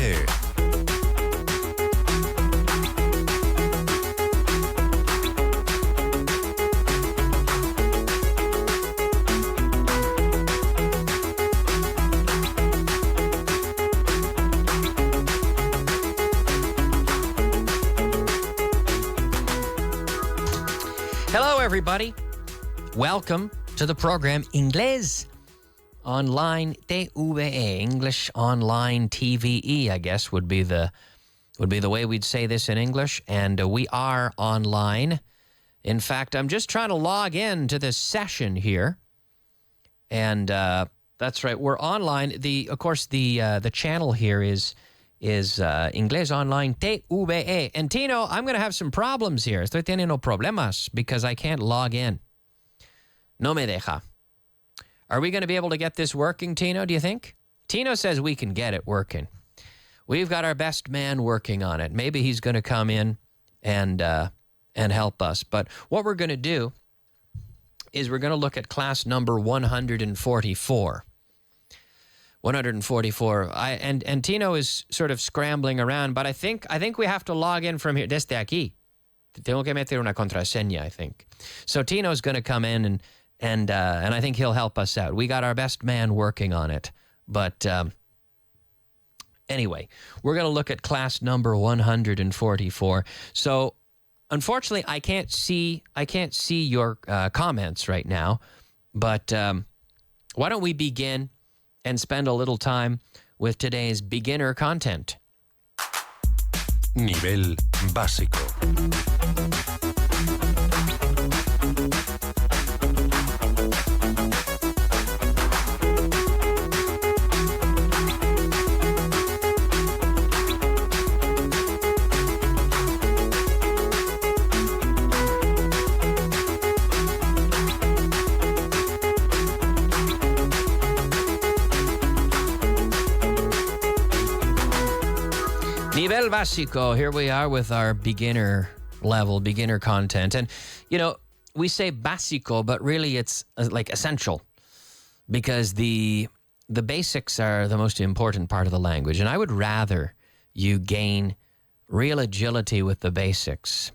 TVE. Hello, everybody. Welcome to the program Inglés Online TVE. English Online TVE, I guess, would be the way we'd say this in English. And we are online. In fact, I'm just trying to log in to this session here. And that's right, we're online. Of course, the channel here is Inglés Online TVE. And Tino, I'm going to have some problems here. Estoy teniendo problemas because I can't log in. No me deja. Are we going to be able to get this working, Tino, do you think? Tino says we can get it working. We've got our best man working on it. Maybe he's going to come in and help us. But what we're going to do is we're going to look at class number 144. 144. And Tino is sort of scrambling around, but I think we have to log in from here. Desde aquí. Tengo que meter una contraseña, I think. So Tino's going to come in and I think he'll help us out. We got our best man working on it. But anyway, we're going to look at class number 144. So unfortunately, I can't see your comments right now. But why don't we begin and spend a little time with today's beginner content. Nivel básico. Nivel básico. Here we are with our beginner level, beginner content. And, you know, we say básico, but really it's like essential because the basics are the most important part of the language. And I would rather you gain real agility with the basics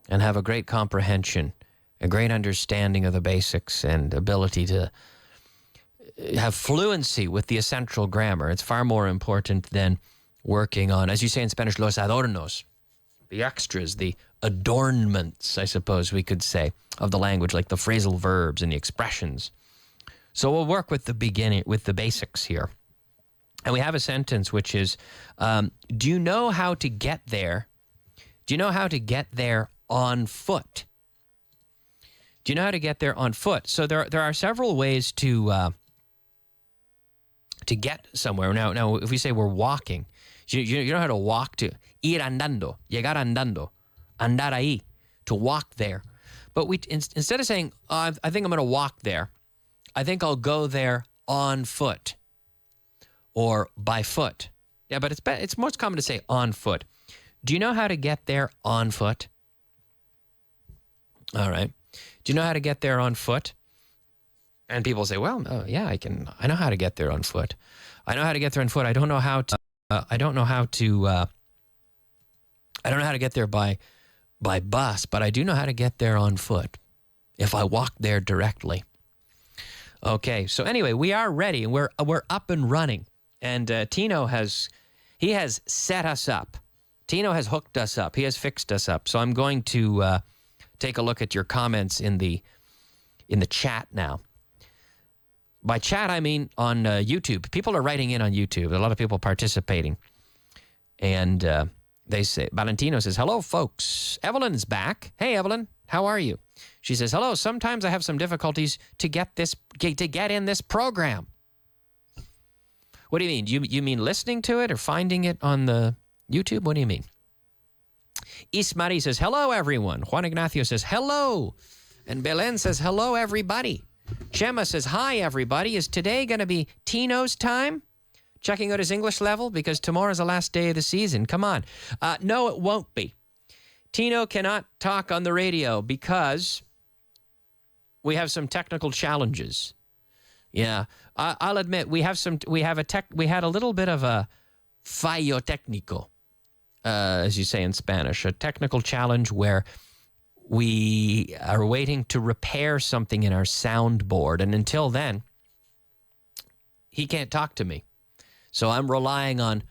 and have a great comprehension, a great understanding of the basics and ability to have fluency with the essential grammar. It's far more important than working on, as you say in Spanish, los adornos, the extras, the adornments, I suppose we could say, of the language, like the phrasal verbs and the expressions. So we'll work with the beginning, with the basics here. And we have a sentence which is, do you know how to get there? Do you know how to get there on foot? Do you know how to get there on foot? So there are several ways to get somewhere. Now, if we say we're walking, you know how to walk to ir andando, llegar andando, andar ahí, to walk there. But we instead of saying, I think I'm going to walk there, I think I'll go there on foot or by foot. Yeah, but it's most common to say on foot. Do you know how to get there on foot? All right. Do you know how to get there on foot? And people say, well, yeah, I know how to get there on foot. I know how to get there on foot. I don't know how to get there by bus, but I do know how to get there on foot if I walk there directly. Okay, so anyway, we are ready and we're up and running. And Tino has set us up. Tino has hooked us up. He has fixed us up. So I'm going to take a look at your comments in the chat now. By chat, I mean on YouTube. People are writing in on YouTube. A lot of people participating. And they say, Valentino says, hello, folks. Evelyn's back. Hey, Evelyn, how are you? She says, hello, sometimes I have some difficulties to get in this program. What do you mean? You mean listening to it or finding it on the YouTube? What do you mean? Ismari says, hello, everyone. Juan Ignacio says, hello. And Belen says, hello, everybody. Gemma says, hi, everybody. Is today going to be Tino's time? Checking out his English level because tomorrow's the last day of the season. Come on. No, it won't be. Tino cannot talk on the radio because we have some technical challenges. Yeah, I'll admit we had a little bit of a fallo técnico, as you say in Spanish, a technical challenge where we are waiting to repair something in our soundboard. And until then, he can't talk to me. So I'm relying on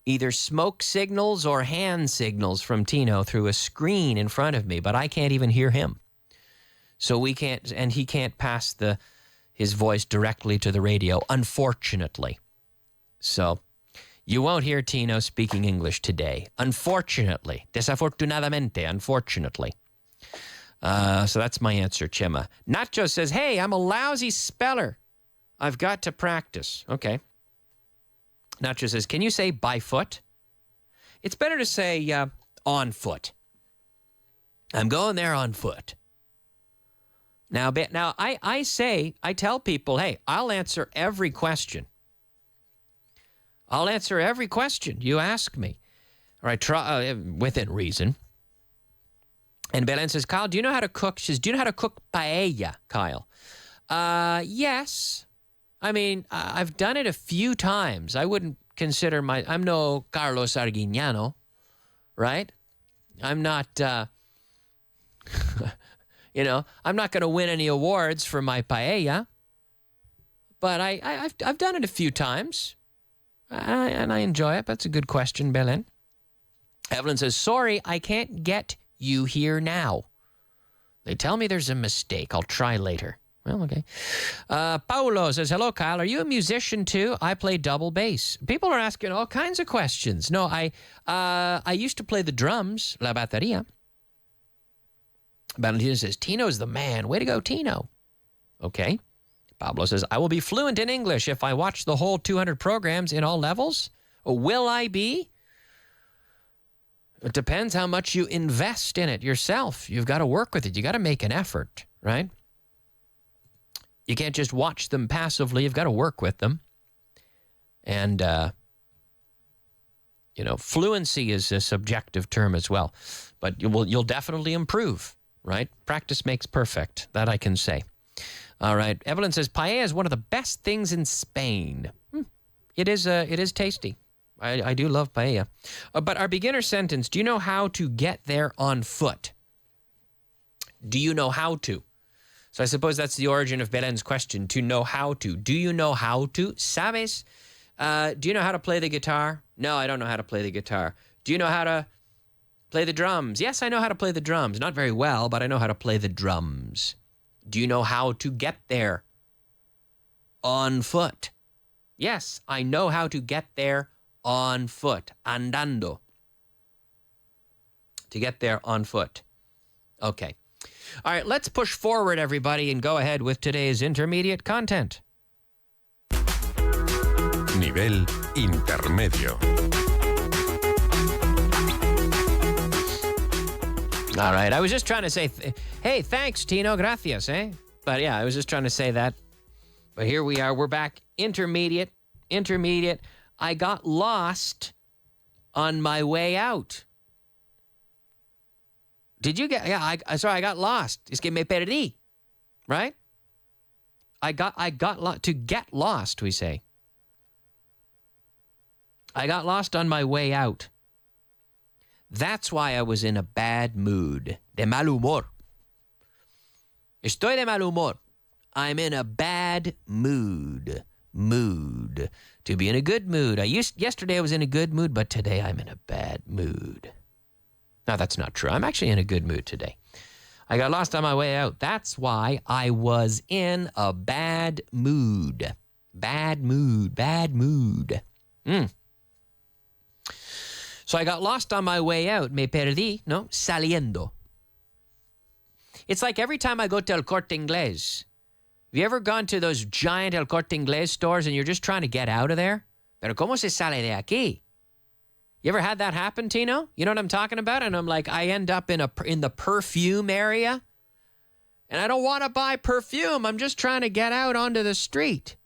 either smoke signals or hand signals from Tino through a screen in front of me, but I can't even hear him. So we can't, and he can't pass his voice directly to the radio, unfortunately. So you won't hear Tino speaking English today, unfortunately. Desafortunadamente, unfortunately. So that's my answer, Chema. Nacho says, hey, I'm a lousy speller. I've got to practice. Okay. Nacho says, can you say by foot? It's better to say on foot. I'm going there on foot. Now I tell people, hey, I'll answer every question. I'll answer every question you ask me. Or I try within reason. And Belen says, Kyle, do you know how to cook? She says, do you know how to cook paella, Kyle? Yes. I mean, I've done it a few times. I wouldn't consider I'm no Carlos Arguiñano, right? I'm not, I'm not going to win any awards for my paella. But I've done it a few times. And I enjoy it. That's a good question, Belen. Evelyn says, sorry, I can't get you here now. They tell me there's a mistake. I'll try later. Well, okay. Paulo says, hello, Kyle. Are you a musician too? I play double bass. People are asking all kinds of questions. No, I used to play the drums, la batería. Valentina says, Tino's the man. Way to go, Tino. Okay. Pablo says, I will be fluent in English if I watch the whole 200 programs in all levels. Will I be? It depends how much you invest in it yourself. You've got to work with it. You got to make an effort, right? You can't just watch them passively. You've got to work with them. And, fluency is a subjective term as well. But you'll definitely improve, right? Practice makes perfect. That I can say. All right. Evelyn says, paella is one of the best things in Spain. It is tasty. I do love paella. But our beginner sentence, do you know how to get there on foot? Do you know how to? So I suppose that's the origin of Belen's question, to know how to. Do you know how to? ¿Sabes? Do you know how to play the guitar? No, I don't know how to play the guitar. Do you know how to play the drums? Yes, I know how to play the drums. Not very well, but I know how to play the drums. Do you know how to get there on foot? Yes, I know how to get there on foot. Andando. To get there on foot. Okay. All right, let's push forward, everybody, and go ahead with today's intermediate content. Nivel intermedio. All right, I was just trying to say, hey, thanks, Tino, gracias, eh? But yeah, I was just trying to say that. But here we are, we're back, intermediate. I got lost on my way out. Did you get, yeah, I got lost. Es que me perdí, right? I got lost, to get lost, we say. I got lost on my way out. That's why I was in a bad mood. De mal humor. Estoy de mal humor. I'm in a bad mood. To be in a good mood. Yesterday I was in a good mood, but today I'm in a bad mood. No, that's not true. I'm actually in a good mood today. I got lost on my way out. That's why I was in a bad mood. Bad mood. So I got lost on my way out. Me perdí, no? Saliendo. It's like every time I go to El Corte Inglés. Have you ever gone to those giant El Corte Inglés stores and you're just trying to get out of there? Pero ¿cómo se sale de aquí? You ever had that happen, Tino? You know what I'm talking about? And I'm like, I end up in the perfume area. And I don't want to buy perfume. I'm just trying to get out onto the street.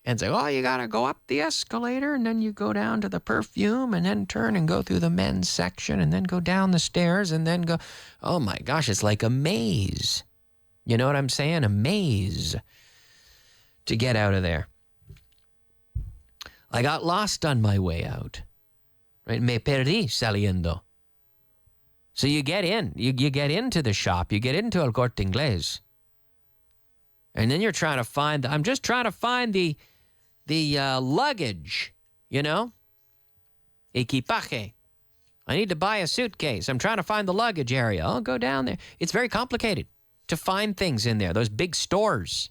And say, oh, you got to go up the escalator, and then you go down to the perfume, and then turn and go through the men's section, and then go down the stairs, and then go. Oh, my gosh, it's like a maze. You know what I'm saying? A maze to get out of there. I got lost on my way out. Right? Me perdí saliendo. So you get in. You get into the shop. You get into El Corte Inglés. And then you're trying to find, I'm just trying to find the luggage, you know? Equipaje. I need to buy a suitcase. I'm trying to find the luggage area. I'll go down there. It's very complicated to find things in there, those big stores.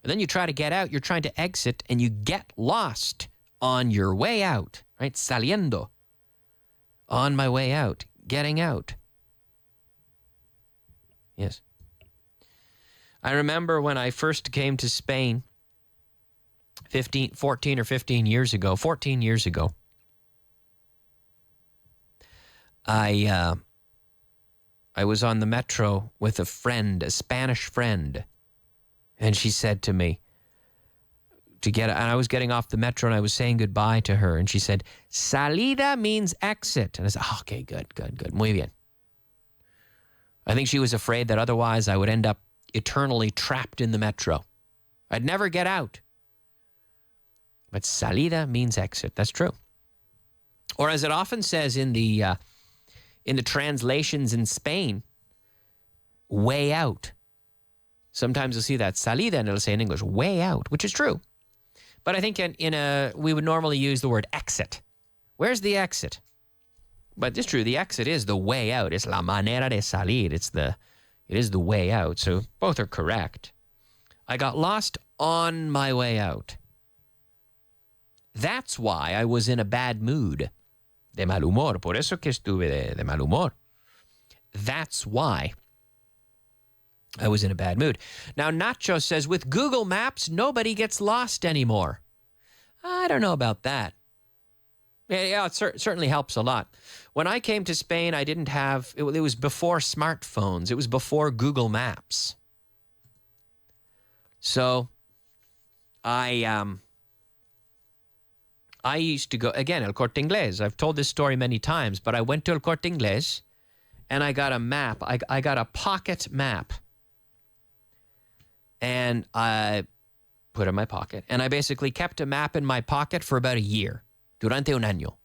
And then you try to get out. You're trying to exit, and you get lost on your way out, right? Saliendo. On my way out. Getting out. Yes. I remember when I first came to Spain 14 or 15 years ago, 14 years ago, I was on the metro with a friend, a Spanish friend, and she said to me, and I was getting off the metro and I was saying goodbye to her, and she said, salida means exit. And I said, okay, good, muy bien. I think she was afraid that otherwise I would end up eternally trapped in the metro. I'd never get out. But salida means exit. That's true. Or as it often says in the translations in Spain, way out. Sometimes you'll see that salida and it'll say in English, way out, which is true. But I think we would normally use the word exit. Where's the exit? But it's true, the exit is the way out. It's la manera de salir. It is the way out. So both are correct. I got lost on my way out. That's why I was in a bad mood. De mal humor. Por eso que estuve de mal humor. That's why I was in a bad mood. Now, Nacho says, with Google Maps, nobody gets lost anymore. I don't know about that. Yeah, it certainly helps a lot. When I came to Spain, I didn't have, it was before smartphones. It was before Google Maps. So I used to go, again, El Corte Inglés. I've told this story many times, but I went to El Corte Inglés and I got a map. I got a pocket map. And I put it in my pocket. And I basically kept a map in my pocket for about a year. Durante un año.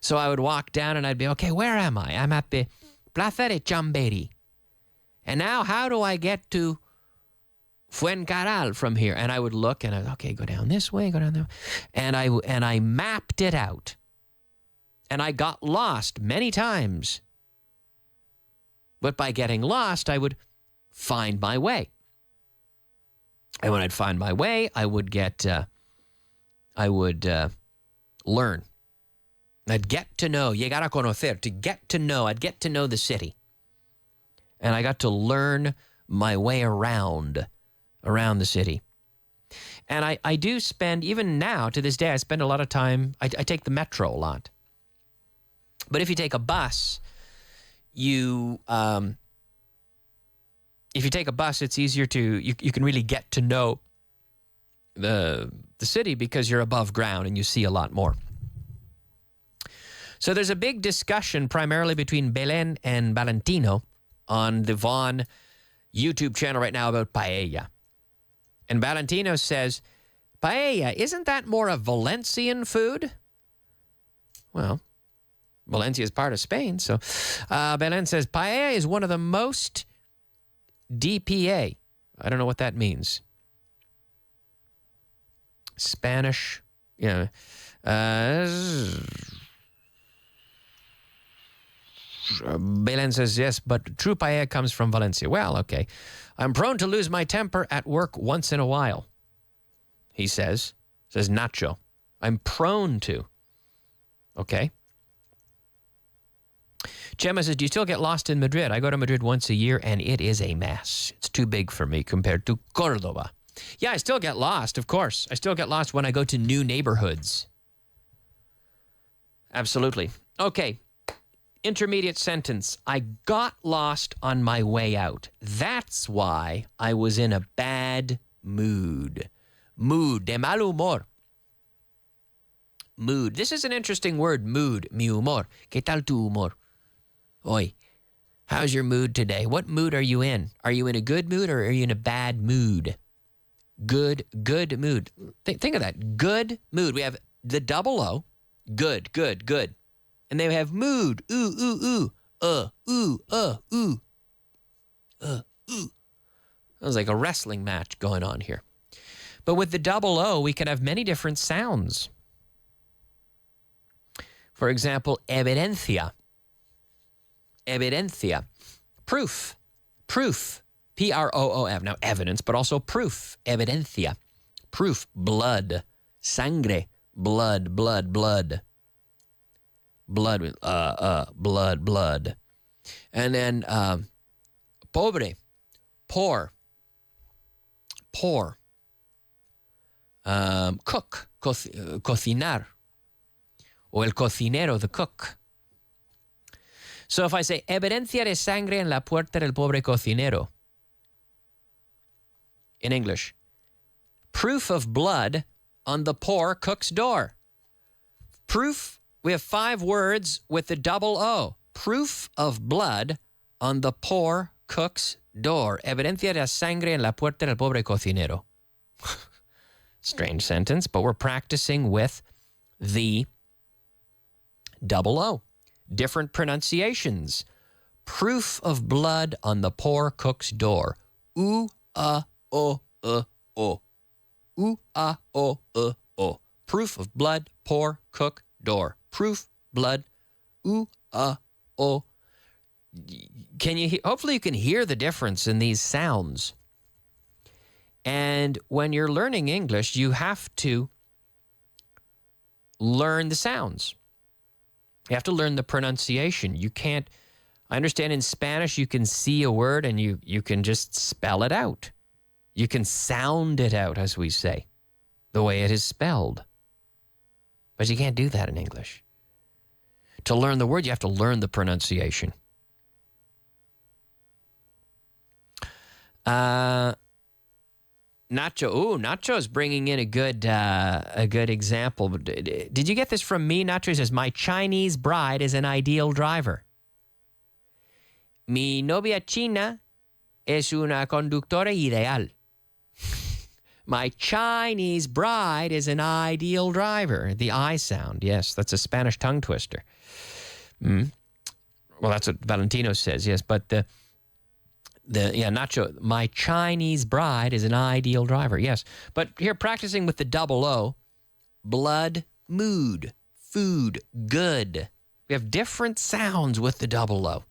So I would walk down and I'd be, okay, where am I? I'm at the Plaza de Chamberí. And now how do I get to Fuencarral from here? And I would look and okay, go down this way, go down that way. And I mapped it out. And I got lost many times. But by getting lost, I would find my way. And when I'd find my way, I would learn. I'd get to know, llegar a conocer, to get to know. I'd get to know the city. And I got to learn my way around the city. And I do spend, even now, to this day, I spend a lot of time, I take the metro a lot. But if you take a bus, if you take a bus, it's easier you can really get to know the city because you're above ground and you see a lot more. So there's a big discussion primarily between Belen and Valentino on the Vaughn YouTube channel right now about paella. And Valentino says, paella, isn't that more a Valencian food? Well, Valencia is part of Spain. So Belen says, paella is one of the most DPA. I don't know what that means. Spanish. Yeah. Belen says, yes, but true paella comes from Valencia. Well, okay. I'm prone to lose my temper at work once in a while, he says Nacho. I'm prone to. Okay. Gemma says, do you still get lost in Madrid? I go to Madrid once a year, and it is a mess. It's too big for me compared to Córdoba. Yeah, I still get lost, of course. I still get lost when I go to new neighborhoods. Absolutely. Okay. Intermediate sentence. I got lost on my way out. That's why I was in a bad mood. Mood, de mal humor. Mood. This is an interesting word, mood, mi humor. ¿Qué tal tu humor? Oi, how's your mood today? What mood are you in? Are you in a good mood or are you in a bad mood? Good mood. Think of that. Good mood. We have the double O. Good. And they have mood. Ooh. Ooh. Sounds like a wrestling match going on here. But with the double O, we can have many different sounds. For example, evidencia. Proof. Proof. Now, evidence, but also proof. Evidencia. Proof. Blood. Sangre. Blood. Blood. And then pobre. Poor. Cook. Cocinar. O el cocinero, the cook. So if I say, evidencia de sangre en la puerta del pobre cocinero. In English, proof of blood on the poor cook's door. Proof, we have 5 words with the double O. Proof of blood on the poor cook's door. Evidencia de sangre en la puerta del pobre cocinero. Strange sentence, but we're practicing with the double O. Different pronunciations. Proof of blood on the poor cook's door. O. Proof of blood, poor cook, door. Proof, blood, o. Can you? Hopefully you can hear the difference in these sounds. And when you're learning English, you have to learn the sounds. You have to learn the pronunciation. You can't, I understand in Spanish you can see a word and you can just spell it out. You can sound it out, as we say, the way it is spelled. But you can't do that in English. To learn the word, you have to learn the pronunciation. Nacho. Ooh, Nacho's bringing in a good example. Did you get this from me? Nacho says, my Chinese bride is an ideal driver. Mi novia china es una conductora ideal. My Chinese bride is an ideal driver. The I sound, yes, that's a Spanish tongue twister. Well, that's what Valentino says, yes, but Nacho, my Chinese bride is an ideal driver, yes. But here, practicing with the double O, blood, mood, food, good. We have different sounds with the double O.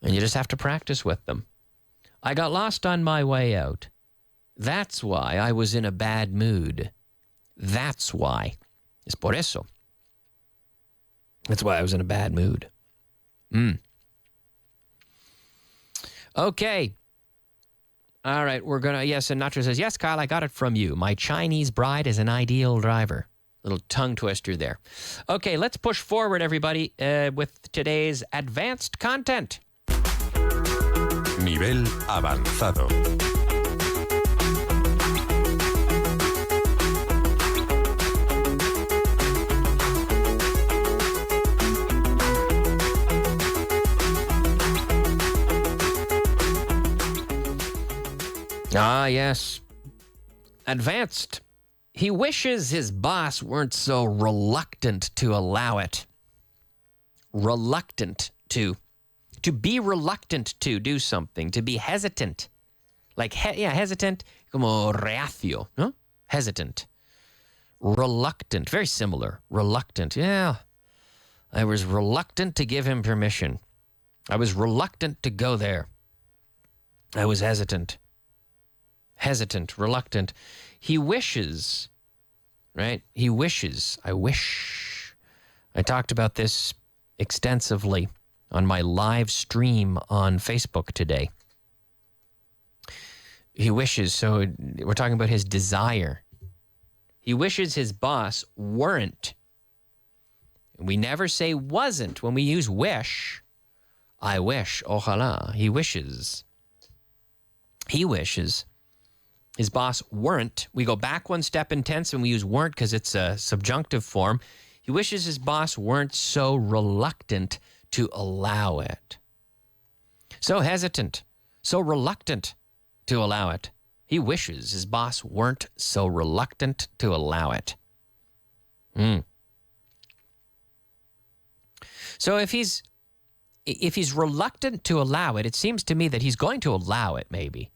And you just have to practice with them. I got lost on my way out. That's why I was in a bad mood. That's why. Es por eso. That's why I was in a bad mood. Okay. All right, we're going to, yes, and Nacho says, yes, Kyle, I got it from you. My Chinese bride is an ideal driver. Little tongue twister there. Okay, let's push forward, everybody, with today's advanced content. Nivel avanzado. Ah, yes. Advanced. He wishes his boss weren't so reluctant to allow it. Reluctant to. To be reluctant to do something. To be hesitant. Like, hesitant. Como reacio, no? Hesitant. Reluctant. Very similar. Reluctant. Yeah. I was reluctant to give him permission. I was reluctant to go there. I was hesitant. Hesitant, reluctant. He wishes, right? He wishes. I wish. I talked about this extensively on my live stream on Facebook today. He wishes, so we're talking about his desire. He wishes his boss weren't. We never say wasn't. When we use wish, I wish, ojalá. He wishes. He wishes his boss weren't. We go back one step in tense and we use weren't because it's a subjunctive form. He wishes his boss weren't so reluctant to allow it. So hesitant, so reluctant to allow it. He wishes his boss weren't so reluctant to allow it. So if he's reluctant to allow it, it seems to me that he's going to allow it maybe,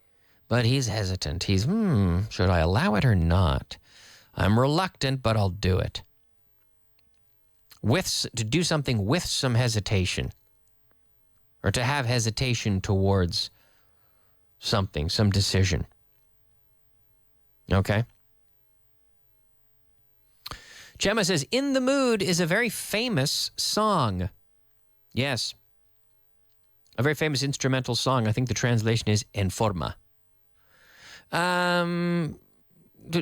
but he's hesitant. He's, should I allow it or not? I'm reluctant, but I'll do it. To do something with some hesitation, or to have hesitation towards something, some decision. Okay? Gemma says, In the Mood is a very famous song. Yes. A very famous instrumental song. I think the translation is En Forma.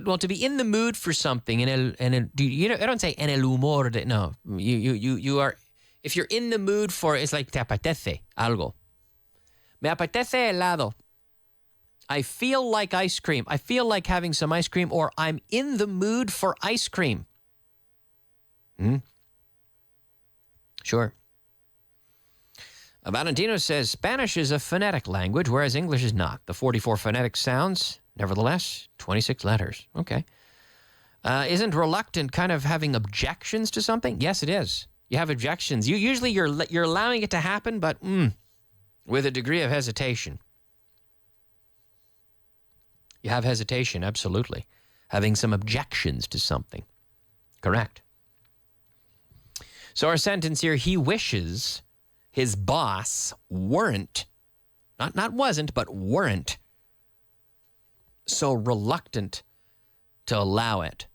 Well, to be in the mood for something, I don't say en el humor. No, you are. If you're in the mood for, it's like te apetece algo. Me apetece helado. I feel like ice cream. I feel like having some ice cream, or I'm in the mood for ice cream. Sure. Valentino says Spanish is a phonetic language, whereas English is not. The 44 phonetic sounds, nevertheless, 26 letters. Okay. Isn't reluctant kind of having objections to something? Yes, it is. You have objections. You're allowing it to happen, but with a degree of hesitation. You have hesitation, absolutely. Having some objections to something. Correct. So our sentence here, he wishes his boss weren't, not wasn't, but weren't so reluctant to allow it.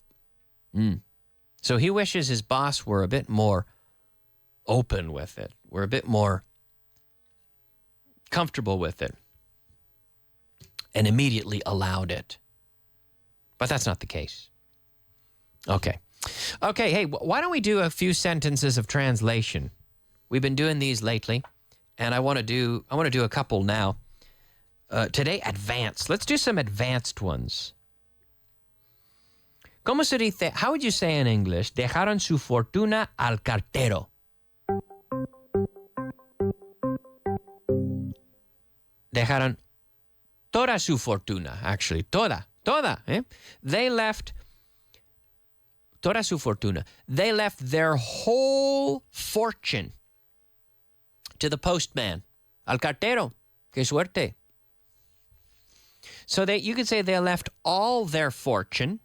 So he wishes his boss were a bit more open with it, were a bit more comfortable with it, and immediately allowed it. But that's not the case. Okay. Okay, hey, why don't we do a few sentences of translation? We've been doing these lately, and I want to do a couple now. Today, advanced. Let's do some advanced ones. ¿Cómo se dice? How would you say in English? Dejaron su fortuna al cartero. Dejaron toda su fortuna, actually. Toda. Eh? They left toda su fortuna. They left their whole fortune to the postman. Al cartero. Qué suerte. So you could say they left all their fortune,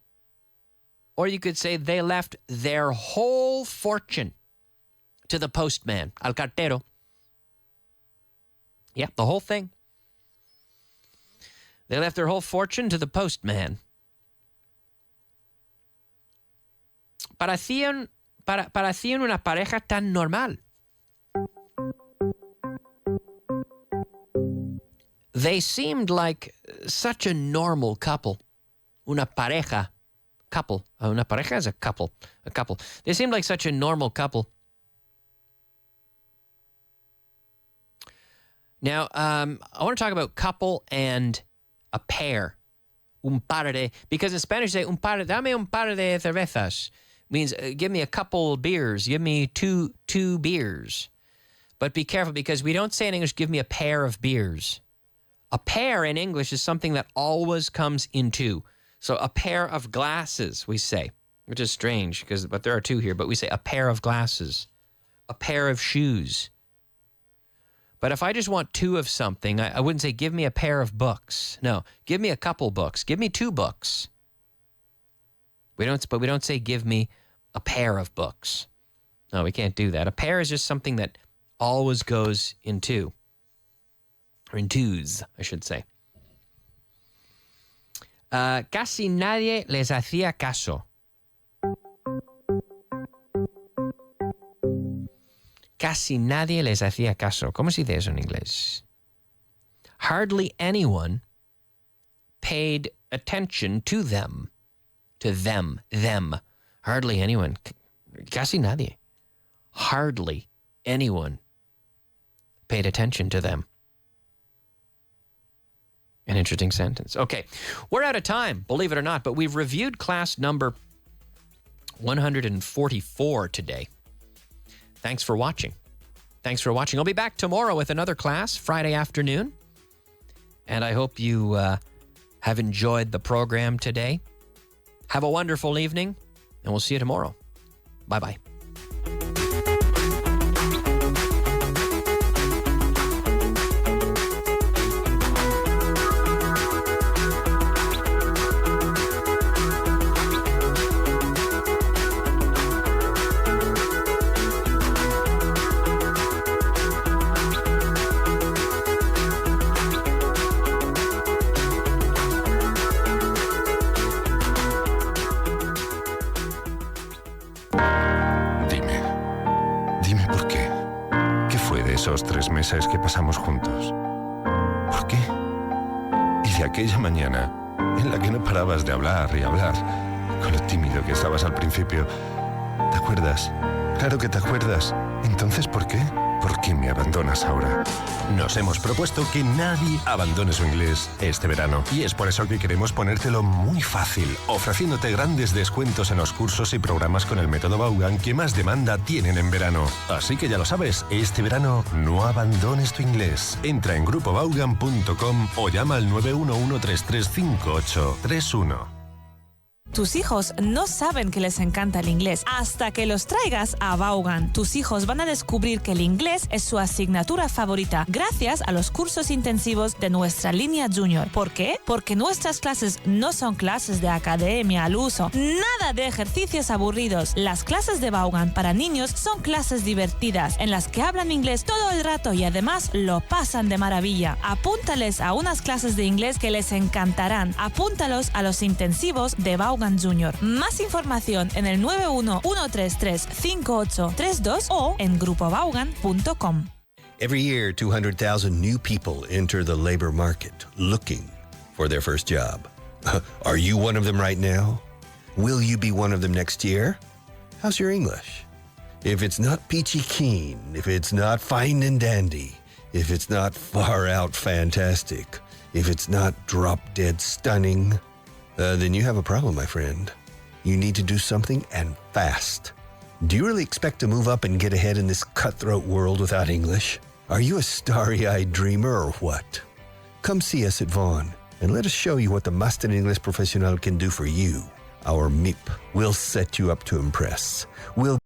or you could say they left their whole fortune to the postman. Al cartero. Yeah, the whole thing. They left their whole fortune to the postman. Parecían una pareja tan normal. They seemed like such a normal couple. Una pareja. Couple. Una pareja is a couple. A couple. They seemed like such a normal couple. Now, I want to talk about couple and a pair. Un par de. Because in Spanish, say, dame un par de cervezas. Means give me a couple beers. Give me two beers. But be careful, because we don't say in English, give me a pair of beers. A pair in English is something that always comes in two. So a pair of glasses, we say, which is strange, but there are two here, but we say a pair of glasses, a pair of shoes. But if I just want two of something, I wouldn't say, give me a pair of books. No, give me a couple books. Give me two books. We don't say, give me a pair of books. No, we can't do that. A pair is just something that always goes in two. Or in twos, I should say. Casi nadie les hacía caso. Casi nadie les hacía caso. ¿Cómo se dice eso en inglés? Hardly anyone paid attention to them. To them. Hardly anyone. Casi nadie. Hardly anyone paid attention to them. An interesting sentence. Okay, we're out of time, believe it or not, but we've reviewed class number 144 today. Thanks for watching. I'll be back tomorrow with another class, Friday afternoon. And I hope you have enjoyed the program today. Have a wonderful evening, and we'll see you tomorrow. Bye-bye. Dime por qué. ¿Qué fue de esos 3 meses que pasamos juntos? ¿Por qué? Y de aquella mañana en la que no parabas de hablar y hablar, con lo tímido que estabas al principio. ¿Te acuerdas? Claro que te acuerdas. Entonces, ¿por qué? ¿Por qué me abandonas ahora? Nos hemos propuesto que nadie abandone su inglés este verano. Y es por eso que queremos ponértelo muy fácil, ofreciéndote grandes descuentos en los cursos y programas con el método Vaughan que más demanda tienen en verano. Así que ya lo sabes, este verano no abandones tu inglés. Entra en grupovaughan.com o llama al 911-335831. Tus hijos no saben que les encanta el inglés hasta que los traigas a Vaughan. Tus hijos van a descubrir que el inglés es su asignatura favorita gracias a los cursos intensivos de nuestra línea junior. ¿Por qué? Porque nuestras clases no son clases de academia al uso. Nada de ejercicios aburridos. Las clases de Vaughan para niños son clases divertidas en las que hablan inglés todo el rato y además lo pasan de maravilla. Apúntales a unas clases de inglés que les encantarán. Apúntalos a los intensivos de Vaughan Junior. Más información en el 911-133-5832 o en grupovaughan.com. Every year, 200,000 new people enter the labor market looking for their first job. Are you one of them right now? Will you be one of them next year? How's your English? If it's not peachy keen, if it's not fine and dandy, if it's not far out fantastic, if it's not drop dead stunning, then you have a problem, my friend. You need to do something and fast. Do you really expect to move up and get ahead in this cutthroat world without English? Are you a starry-eyed dreamer or what? Come see us at Vaughan and let us show you what the Master Inglés Profesional can do for you. Our MIP will set you up to impress. We'll